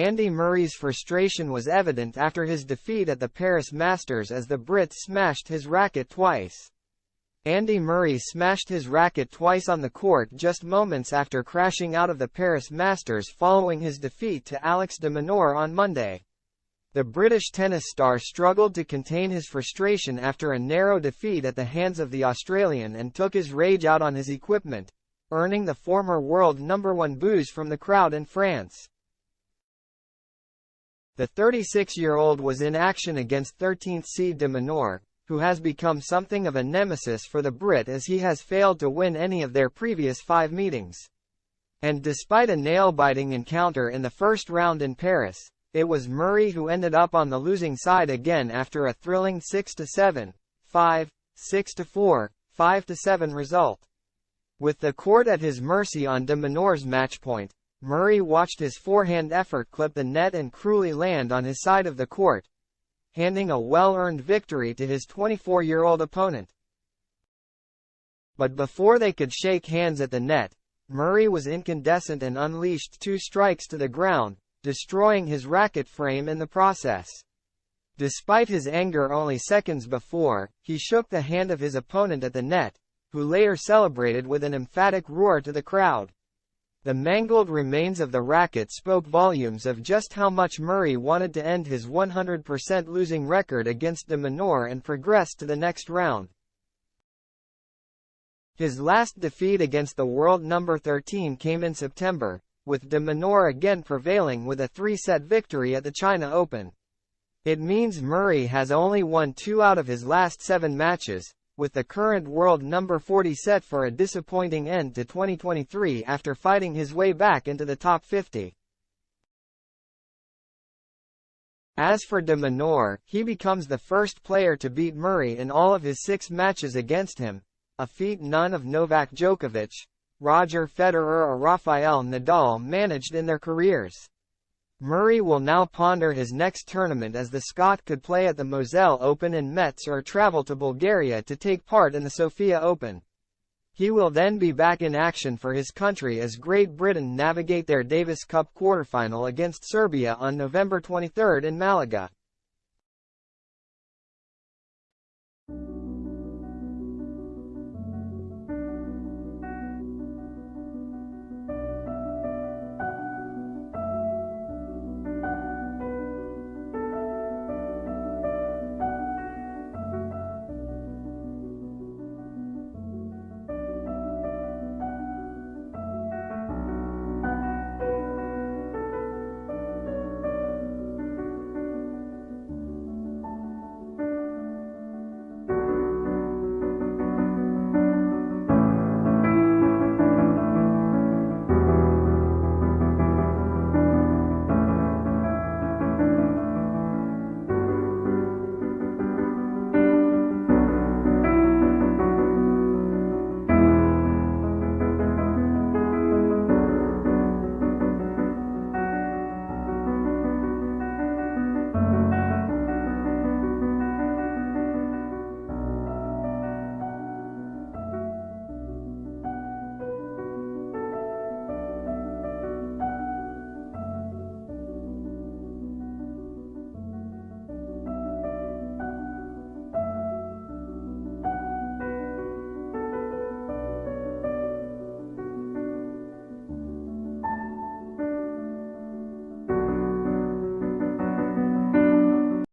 Andy Murray's frustration was evident after his defeat at the Paris Masters as the Brit smashed his racket twice. Andy Murray smashed his racket twice on the court just moments after crashing out of the Paris Masters following his defeat to Alex de Minaur on Monday. The British tennis star struggled to contain his frustration after a narrow defeat at the hands of the Australian and took his rage out on his equipment, earning the former world #1 boos from the crowd in France. The 36-year-old was in action against 13th seed de Minaur, who has become something of a nemesis for the Brit as he has failed to win any of their previous 5 meetings. And despite a nail-biting encounter in the first round in Paris, it was Murray who ended up on the losing side again after a thrilling 6-7, 5, 6-4, 5-7 result. With the court at his mercy on de Minaur's match point, Murray watched his forehand effort clip the net and cruelly land on his side of the court, handing a well-earned victory to his 24-year-old opponent. But before they could shake hands at the net, Murray was incandescent and unleashed 2 strikes to the ground, destroying his racket frame in the process. Despite his anger only seconds before, he shook the hand of his opponent at the net, who later celebrated with an emphatic roar to the crowd. The mangled remains of the racket spoke volumes of just how much Murray wanted to end his 100% losing record against de Minaur and progress to the next round. His last defeat against the world number 13 came in September, with de Minaur again prevailing with a 3-set victory at the China Open. It means Murray has only won 2 out of his last 7 matches, with the current world number 40 set for a disappointing end to 2023 after fighting his way back into the top 50. As for de Minaur, he becomes the first player to beat Murray in all of his 6 matches against him, a feat none of Novak Djokovic, Roger Federer or Rafael Nadal managed in their careers. Murray will now ponder his next tournament as the Scot could play at the Moselle Open in Metz or travel to Bulgaria to take part in the Sofia Open. He will then be back in action for his country as Great Britain navigate their Davis Cup quarterfinal against Serbia on November 23 in Malaga.